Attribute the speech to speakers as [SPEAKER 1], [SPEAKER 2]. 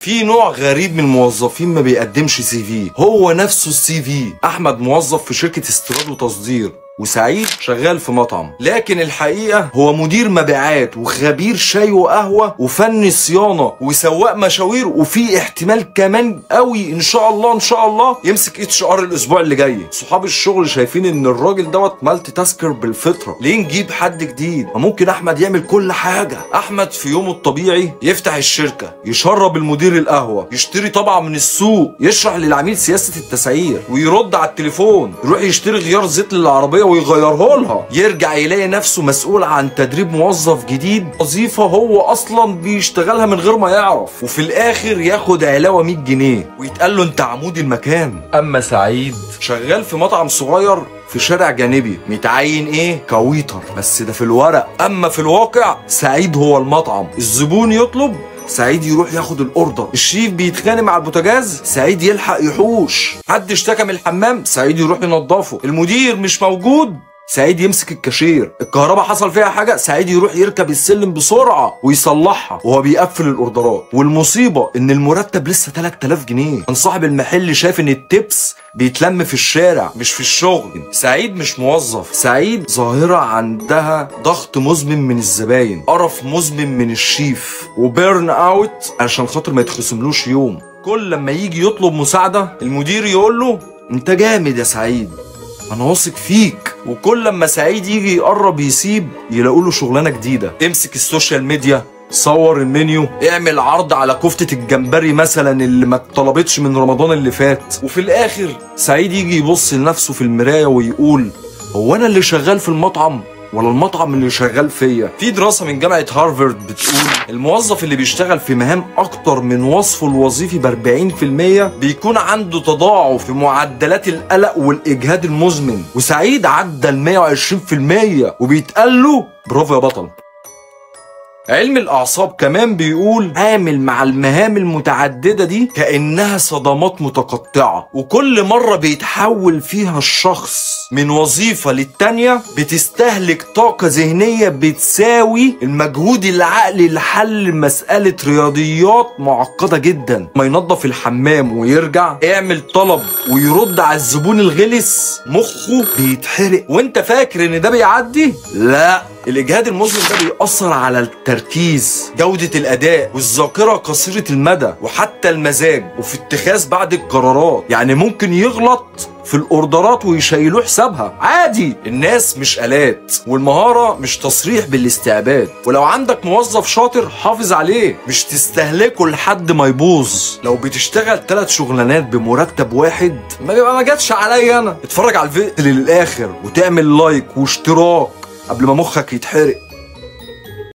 [SPEAKER 1] في نوع غريب من الموظفين ما بيقدمش سي في، هو نفسه السي في. احمد موظف في شركه استيراد وتصدير، وسعيد شغال في مطعم، لكن الحقيقة هو مدير مبيعات وخبير شاي وقهوة وفني صيانة وسواق مشاوير، وفي احتمال كمان قوي ان شاء الله يمسك HR الاسبوع اللي جاي. صحاب الشغل شايفين ان الراجل دوت مالتي تاسكر بالفطرة، ليه نجيب حد جديد؟ ممكن احمد يعمل كل حاجة. احمد في يومه الطبيعي يفتح الشركة، يشرب المدير القهوة، يشتري طبعة من السوق، يشرح للعميل سياسة التسعير، ويرد على التليفون، يروح يشتري غيار زيت للعربية ويغيره لها، يرجع يلاقي نفسه مسؤول عن تدريب موظف جديد، وظيفة هو اصلا بيشتغلها من غير ما يعرف، وفي الاخر ياخد علاوة 100 جنيه ويتقال له انت عمود المكان. اما سعيد شغال في مطعم صغير في شارع جانبي، متعين ايه؟ كويتر، بس ده في الورق، اما في الواقع سعيد هو المطعم. الزبون يطلب، سعيد يروح ياخد الاوردر، الشيف بيتخانق مع البوتاجاز، سعيد يلحق يحوش، حد اشتكى من الحمام، سعيد يروح ينظفه، المدير مش موجود، سعيد يمسك الكاشير، الكهرباء حصل فيها حاجه، سعيد يروح يركب السلم بسرعه ويصلحها وهو بيقفل الاوردرات. والمصيبه ان المرتب لسه 3000 جنيه. كان صاحب المحل شايف ان التبس بيتلم في الشارع مش في الشغل. سعيد مش موظف، سعيد ظاهره عندها ضغط مزمن من الزباين، قرف مزمن من الشيف، وبيرن اوت عشان خاطر ما يتخصملوش يوم. كل لما يجي يطلب مساعده المدير يقول له انت جامد يا سعيد، انا واثق فيك. وكل لما سعيد يجي يقرب يسيب يلاقوا له شغلانه جديده، امسك السوشيال ميديا، صور المنيو، اعمل عرض على كفتة الجمبري مثلا اللي ما اتطلبتش من رمضان اللي فات. وفي الاخر سعيد يجي يبص لنفسه في المراية ويقول هو انا اللي شغال في المطعم ولا المطعم اللي شغال فيا؟ في دراسة من جامعة هارفارد بتقول الموظف اللي بيشتغل في مهام اكتر من وصفه الوظيفي ب40% بيكون عنده تضاعف في معدلات القلق والاجهاد المزمن، وسعيد عدى ال120% وبيتقال له برافو يا بطل. علم الأعصاب كمان بيقول عامل مع المهام المتعددة دي كأنها صدمات متقطعة، وكل مرة بيتحول فيها الشخص من وظيفة للتانية بتستهلك طاقة ذهنية بتساوي المجهود العقلي لحل مسألة رياضيات معقدة جدا. ما ينظف الحمام ويرجع يعمل طلب ويرد على الزبون الغلس، مخه بيتحرق وانت فاكر ان ده بيعدي؟ لا، الإجهاد المزمن ده بيأثر على التركيز، جودة الأداء، والذاكرة قصيرة المدى، وحتى المزاج، وفي اتخاذ بعض القرارات. يعني ممكن يغلط في الأوردرات ويشيلوه حسابها عادي. الناس مش آلات، والمهارة مش تصريح بالاستعباد. ولو عندك موظف شاطر حافظ عليه، مش تستهلكه لحد ما يبوظ. لو بتشتغل 3 شغلانات بمرتب واحد ما جاتش عليا أنا. اتفرج على الفيديو للآخر وتعمل لايك واشتراك قبل ما مخك يتحرق.